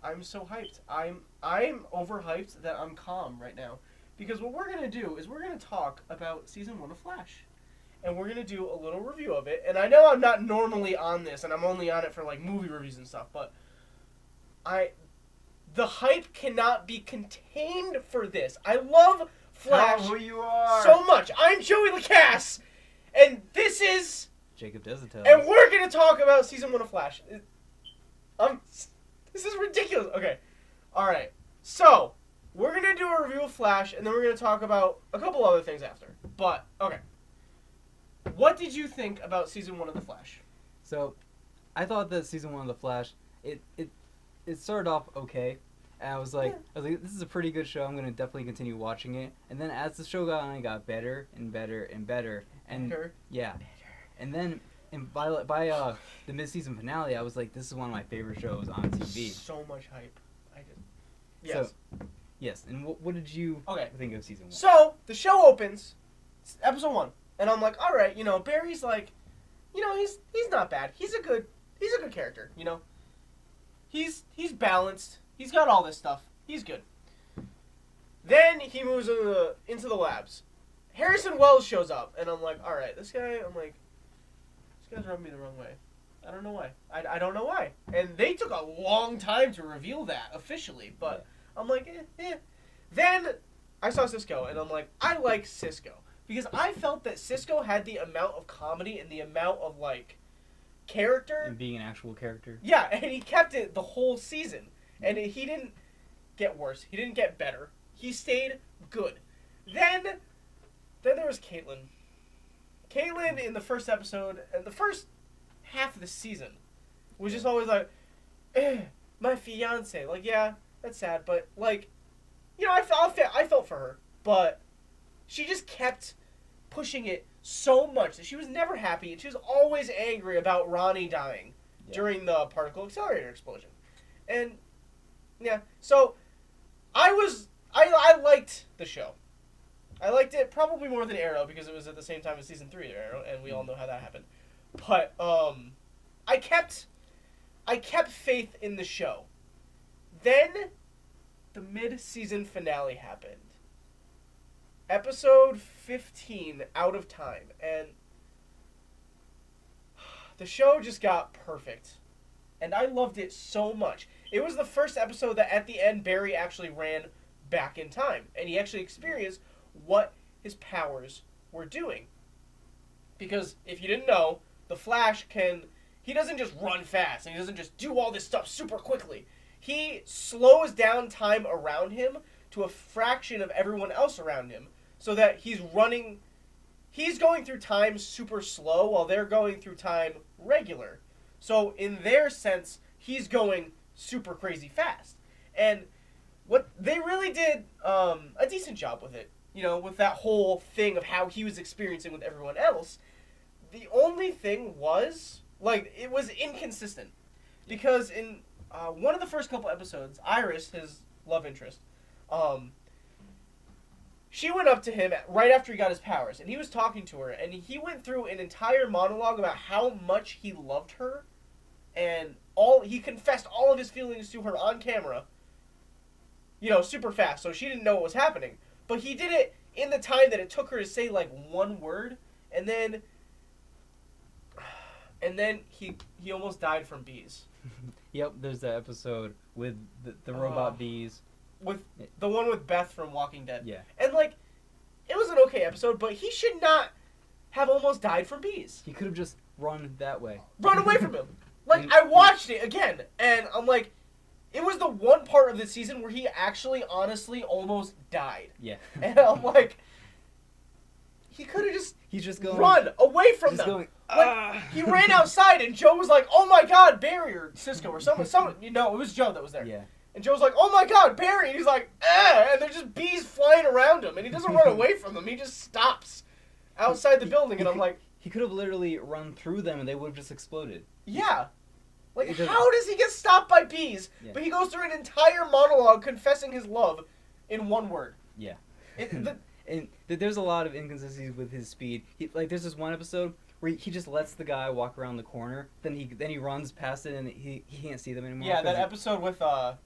I'm so hyped. I'm overhyped that I'm calm right now. Because what we're going to do is we're going to talk about Season 1 of Flash. And we're going to do a little review of it. And I know I'm not normally on this, and I'm only on it for, like, movie reviews and stuff, but the hype cannot be contained for this. I love Flash Tell who you are. so much. I'm Joey Lacasse, and this is... Jacob Desautel. And we're going to talk about Season 1 of Flash. This is ridiculous. Okay. Alright. So, we're going to do a review of Flash, and then we're going to talk about a couple other things after. But, okay. What did you think about Season 1 of The Flash? So, I thought that Season 1 of The Flash, it started off okay. And I was like, this is a pretty good show. I'm going to definitely continue watching it. And then as the show got on, it got better and better and better. And Better? yeah. And then by the mid-season finale, I was like, this is one of my favorite shows on TV. So much hype. I did. Yes. So, yes. And what did you think of Season 1? So, the show opens, Episode 1. And I'm like, all right, Barry's like, he's not bad. He's a good character, He's balanced. He's got all this stuff. He's good. Then he moves into the labs. Harrison Wells shows up, and I'm like, all right, this guy's rubbing me the wrong way. I don't know why. I don't know why. And they took a long time to reveal that officially, but I'm like, eh. Then I saw Cisco, and I'm like, I like Cisco. Because I felt that Cisco had the amount of comedy and the amount of, like, character. And being an actual character. Yeah, and he kept it the whole season. And he didn't get worse. He didn't get better. He stayed good. Then there was Caitlin. Caitlin in the first episode, and the first half of the season, was just always like, my fiance. Like, yeah, that's sad, but, like, I felt for her. But she just kept pushing it so much that she was never happy, and she was always angry about Ronnie dying during the particle accelerator explosion. And yeah, so I liked the show. I liked it probably more than Arrow because it was at the same time as season 3 of Arrow, and we all know how that happened. But I kept faith in the show. Then the mid-season finale happened. Episode 15, Out of Time, and the show just got perfect. And I loved it so much. It was the first episode that at the end, Barry actually ran back in time. And he actually experienced what his powers were doing. Because if you didn't know, the Flash he doesn't just run fast. And he doesn't just do all this stuff super quickly. He slows down time around him to a fraction of everyone else around him. So that he's going through time super slow while they're going through time regular. So in their sense, he's going super crazy fast. And what they really did a decent job with it, with that whole thing of how he was experiencing with everyone else. The only thing was, like, it was inconsistent. Because in one of the first couple episodes, Iris, his love interest, she went up to him right after he got his powers, and he was talking to her, and he went through an entire monologue about how much he loved her, and he confessed all of his feelings to her on camera, super fast, so she didn't know what was happening. But he did it in the time that it took her to say, like, one word, and then he almost died from bees. Yep, there's that episode with the robot bees. With the one with Beth from Walking Dead. Yeah. And, like, it was an okay episode, but he should not have almost died from bees. He could have just run that way. Run away from him. Like, I watched it again, and I'm like, it was the one part of the season where he actually, honestly, almost died. Yeah. And I'm like, he could have just... He's just going... Run away from them. Going, like, he ran outside, and Joe was like, oh my god, Barry, or Cisco, or someone, it was Joe that was there. Yeah. And Joe's like, oh my god, Barry! And he's like, and there's just bees flying around him. And he doesn't run away from them. He just stops outside the building. And I'm like... He could have literally run through them and they would have just exploded. Yeah. Like, how does he get stopped by bees? Yeah. But he goes through an entire monologue confessing his love in one word. Yeah. It And there's a lot of inconsistencies with his speed. There's this one episode where he just lets the guy walk around the corner, then he runs past it and he can't see them anymore. Yeah, that episode with the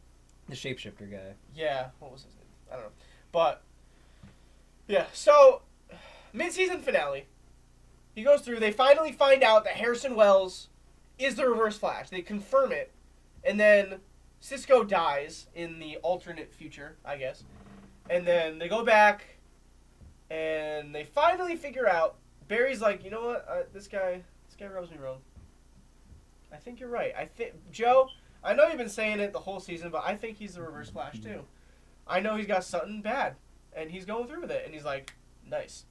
shapeshifter guy. Yeah, what was his name? I don't know. But yeah, so mid-season finale. He goes through, they finally find out that Harrison Wells is the Reverse Flash. They confirm it. And then Cisco dies in the alternate future, I guess. And then they go back and they finally figure out, Barry's like, you know what? This guy rubs me wrong. I think you're right. Joe, I know you've been saying it the whole season, but I think he's the Reverse Flash too. I know he's got something bad, and he's going through with it. And he's like, nice.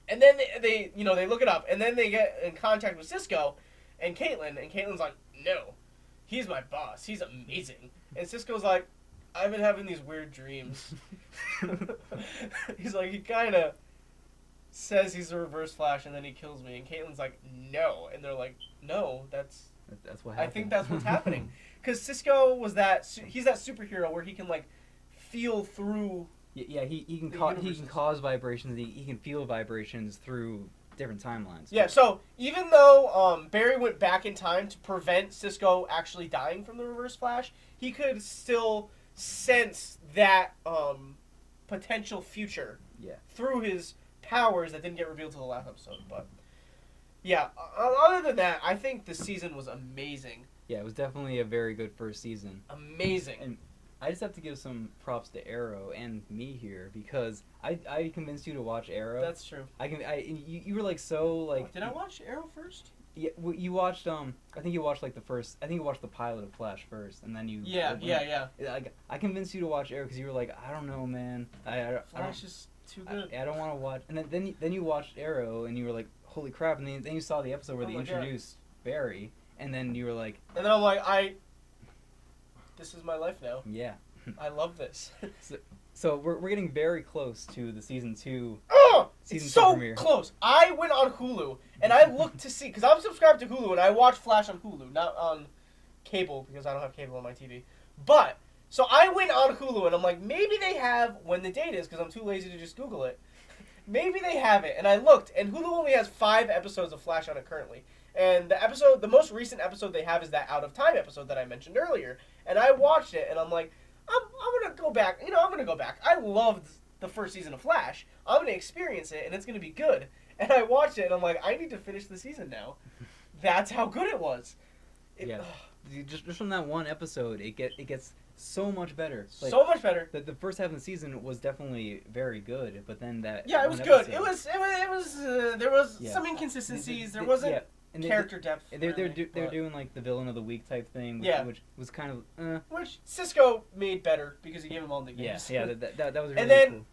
And then they look it up, and then they get in contact with Cisco and Caitlin's like, no, he's my boss. He's amazing. And Cisco's like, I've been having these weird dreams. He's like, he kind of says he's the Reverse Flash, and then he kills me. And Caitlin's like, no. And they're like, no, that's what happened. I think that's what's happening. Because Cisco was he's that superhero where he can, like, feel through... Yeah, he can cause vibrations. He can feel vibrations through different timelines. Yeah, so even though Barry went back in time to prevent Cisco actually dying from the Reverse Flash, he could still sense that potential future through his powers that didn't get revealed till the last episode. But yeah, other than that, I think the season was amazing. Yeah, it was definitely a very good first season. Amazing. And I just have to give some props to Arrow and me here because I convinced you to watch Arrow. That's true. You were like so like. Did I watch Arrow first? Yeah, you watched I think you watched like the first. I think you watched the pilot of Flash first, and then you. Yeah. I convinced you to watch Arrow because you were like, I don't know, man. Flash is too good. I don't want to watch. And then you watched Arrow, and you were like, holy crap! And then you saw the episode where they introduced Barry, and then you were like. And then I'm like, this is my life now. Yeah. I love this. So we're getting very close to the season 2. Oh, season it's 2 so premiere. Close. I went on Hulu and I looked to see because I'm subscribed to Hulu and I watch Flash on Hulu, not on cable because I don't have cable on my TV. But so I went on Hulu and I'm like, maybe they have when the date is because I'm too lazy to just Google it. Maybe they have it, and I looked, and Hulu only has 5 episodes of Flash on it currently. And the most recent episode they have is that Out of Time episode that I mentioned earlier. And I watched it, and I'm like, I'm going to go back. I'm going to go back. I loved the first season of Flash. I'm going to experience it, and it's going to be good. And I watched it, and I'm like, I need to finish the season now. That's how good it was. Just from that one episode, it gets so much better. Like, so much better. The first half of the season was definitely very good, but then that it was good. It was there was some inconsistencies. There wasn't character depth. They're doing like the villain of the week type thing, which was kind of which Cisco made better because he gave him all the games. Yeah, that was really and then cool.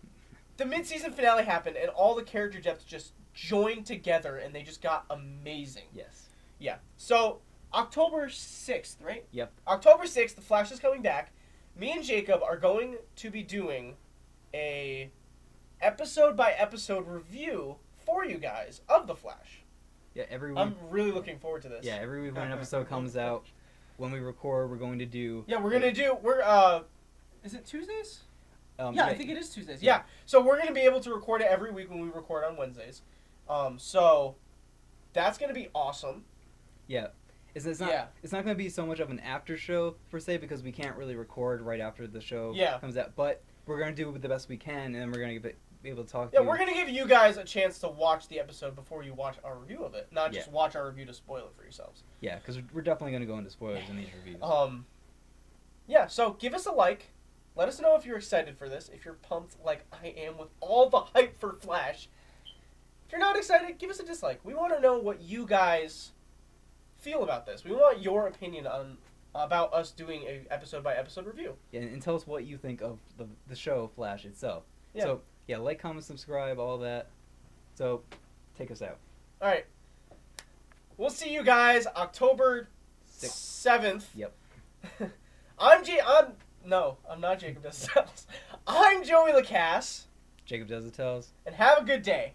The mid-season finale happened, and all the character depths just joined together, and they just got amazing. Yes. Yeah. So October 6th, right? Yep. October 6th, The Flash is coming back. Me and Jacob are going to be doing a episode-by-episode review for you guys of The Flash. Yeah, every week. I'm really looking forward to this. Yeah, every week when an episode comes out, when we record, we're going to do... Yeah, is it Tuesdays? I think it is Tuesdays. Yeah. So we're going to be able to record it every week when we record on Wednesdays. So that's going to be awesome. Yeah. It's not going to be so much of an after show per se because we can't really record right after the show comes out. But we're going to do the best we can, and we're going to be able to talk to you. Yeah, we're going to give you guys a chance to watch the episode before you watch our review of it, not just watch our review to spoil it for yourselves. Yeah, because we're definitely going to go into spoilers in these reviews. Yeah, so give us a like. Let us know if you're excited for this, if you're pumped like I am with all the hype for Flash. If you're not excited, give us a dislike. We want to know what you guys feel about this. We want your opinion about us doing a episode-by-episode review. Yeah, and tell us what you think of the show Flash itself. Yeah. So, like, comment, subscribe, all that. So, take us out. All right. We'll see you guys October 7th. Yep. I'm not Jacob Does Tells. I'm Joey Lacasse. Jacob Does It Tells. And have a good day.